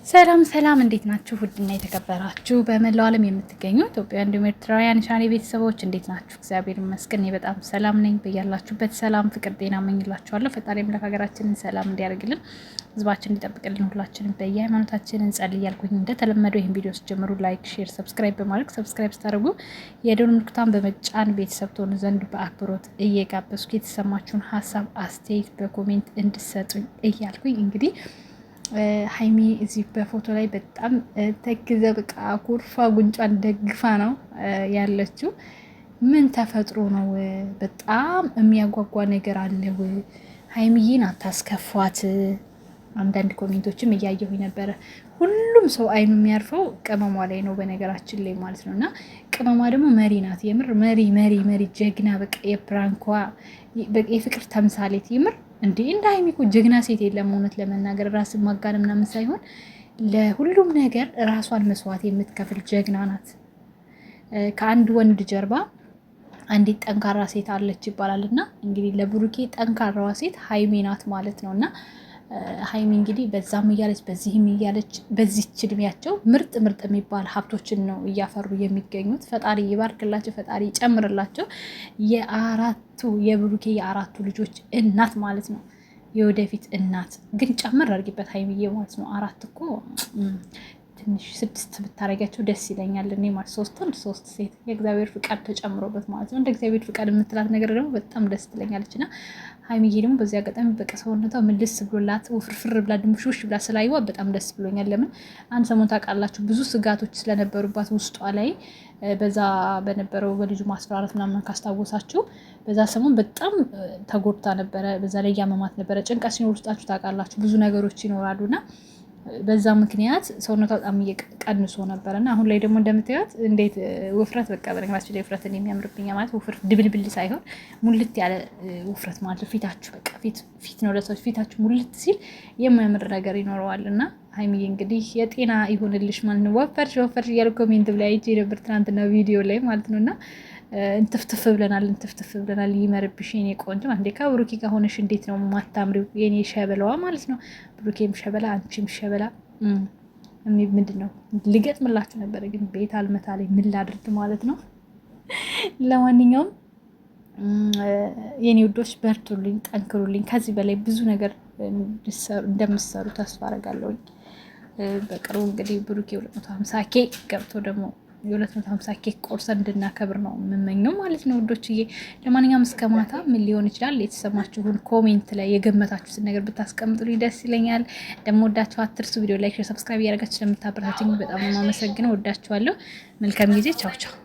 ሰላም ሰላም፣ እንዴት ናችሁ? ውድና የተከበራችሁ በመላው ዓለም የምትገኙ ኢትዮጵያውያን እንዲሁም ኤርትራውያን ሻኔ ቤተሰቦች እንዴት ናችሁ? እግዚአብሔር ይመስገን እኔ በጣም ሰላም ነኝ። በያላችሁበት ሰላም፣ ፍቅር፣ ጤና እመኝላችኋለሁ። ፈጣሪ አምላክ ሀገራችንን ሰላም እንዲያደርግልን፣ ህዝባችን እንዲጠብቅልን፣ ሁላችንም በየሃይማኖታችን እንጸልይ እያልኩኝ እንደተለመደው ይህን ቪዲዮ ስትጀምሩ ላይክ፣ ሼር፣ ሰብስክራይብ በማድረግ ሰብስክራይብ ስታደርጉ የደወል ምልክቱን በመጫን ቤተሰብ ትሆኑ ዘንድ በአክብሮት እየጋበዝኩ የተሰማችሁን ሀሳብ አስተያየት በኮሜንት እንድሰጡኝ እያልኩኝ እንግዲህ ሀይሚ እዚህ በፎቶ ላይ በጣም ተክዘ በቃ ኩርፋ ጉንጯን ደግፋ ነው ያለችው። ምን ተፈጥሮ ነው? በጣም የሚያጓጓ ነገር አለው። ሀይሚዬን አታስከፏት። አንዳንድ ኮሜንቶችም እያየሁ ነበረ። ሁሉም ሰው አይኑ የሚያርፈው ቅመሟ ላይ ነው በነገራችን ላይ ማለት ነው። እና ቅመሟ ደግሞ መሪ ናት። የምር መሪ ጀግና፣ በቃ የፕራንኳ የፍቅር ተምሳሌት የምር እንዴ እንደ ሀይሚ እኮ ጀግና ሴት የለም። እውነት ለመናገር ራስን ማጋነን ምናምን ሳይሆን ለሁሉም ነገር ራሷን መስዋዕት የምትከፍል ጀግና ናት። ከአንድ ወንድ ጀርባ አንዲት ጠንካራ ሴት አለች ይባላል እና እንግዲህ ለብሩኬ ጠንካራዋ ሴት ሀይሚ ናት ማለት ነው። እና ሀይሚ እንግዲህ በዛም እያለች በዚህም እያለች በዚህች እድሜያቸው ምርጥ የሚባል ሀብቶችን ነው እያፈሩ የሚገኙት። ፈጣሪ ይባርክላቸው፣ ፈጣሪ ይጨምርላቸው። የብሩኬ የአራቱ ልጆች እናት ማለት ነው። የወደፊት እናት ግን ጨምር አድርጊበት ሀይሚዬ ማለት ነው። አራት እኮ ትንሽ 6 ብታረጊያቸው ደስ ይለኛል። እኔ ማለት 3 ወንድ 3 ሴት የእግዚአብሔር ፍቃድ ተጨምሮበት ማለት ነው። እንደ እግዚአብሔር ፍቃድ የምትላት ነገር ደግሞ በጣም ደስ ትለኛለች። እና ሀይሚዬ ደግሞ በዚህ አጋጣሚ በቃ ሰውነቷ ምልስ ብሎላት ውፍርፍር ብላ ድንቡሽውሽ ብላ ስላይዋ በጣም ደስ ብሎኛል። ለምን አንድ ሰሞን ታውቃላችሁ ብዙ ስጋቶች ስለነበሩባት ውስጧ ላይ በዛ በነበረው በልጁ ማስፈራራት ምናምን ካስታወሳችሁ በዛ ሰሞን በጣም ተጎድታ ነበረ። በዛ ላይ ያመማት ነበረ። ጭንቀት ሲኖር ውስጣችሁ ታውቃላችሁ ብዙ ነገሮች ይኖራሉና በዛ ምክንያት ሰውነቷ በጣም እየቀንሶ ነበረ እና አሁን ላይ ደግሞ እንደምታዩት እንዴት ውፍረት በቃ በነገራችን ላይ ውፍረትን የሚያምርብኝ ማለት ውፍረት ድብልብል ሳይሆን ሙልት ያለ ውፍረት ማለት ፊታችሁ በቃ ፊት ነው ለሰዎች ፊታችሁ ሙልት ሲል የሚያምር ነገር ይኖረዋል። እና ሀይሚዬ እንግዲህ የጤና ይሆንልሽ ማለት ነው። ወፈርሽ እያሉ ኮሜንት ላይ አይቼ ነበር ትናንትና ቪዲዮ ላይ ማለት ነው። እና እንትፍትፍ ብለናል። ይመርብሽ የኔ ቆንጆ አንዴ ከብሩኬ ጋር ሆነሽ እንዴት ነው ማታምሪው የኔ ሸበላዋ ማለት ነው። ብሩኬም ሸበላ አንቺም ሸበላ ምንድን ነው ልገጥምላችሁ ነበረ ግን ቤት አልመታ ላይ ምን ላድርግ ማለት ነው። ለማንኛውም የኔ ውዶች በርቱልኝ፣ ጠንክሩልኝ። ከዚህ በላይ ብዙ ነገር እንደምትሰሩ ተስፋ አደርጋለሁኝ። በቅርቡ እንግዲህ ብሩኬ 250 ኬክ ገብቶ ደግሞ የ250 ኬክ ቆርሰን እንድናከብር ነው የምመኘው ማለት ነው ውዶችዬ። ለማንኛውም እስከ ማታ ምን ሊሆን ይችላል የተሰማችሁን ኮሜንት ላይ የገመታችሁትን ነገር ብታስቀምጡልኝ ደስ ይለኛል። ደግሞ ወዳችሁ አትርሱ። ቪዲዮ ላይክ፣ ሰብስክራይብ እያደረጋችሁ ስለምታበረታቱኝ በጣም ነው የማመሰግነው። ወዳችኋለሁ። መልካም ጊዜ። ቻው ቻው።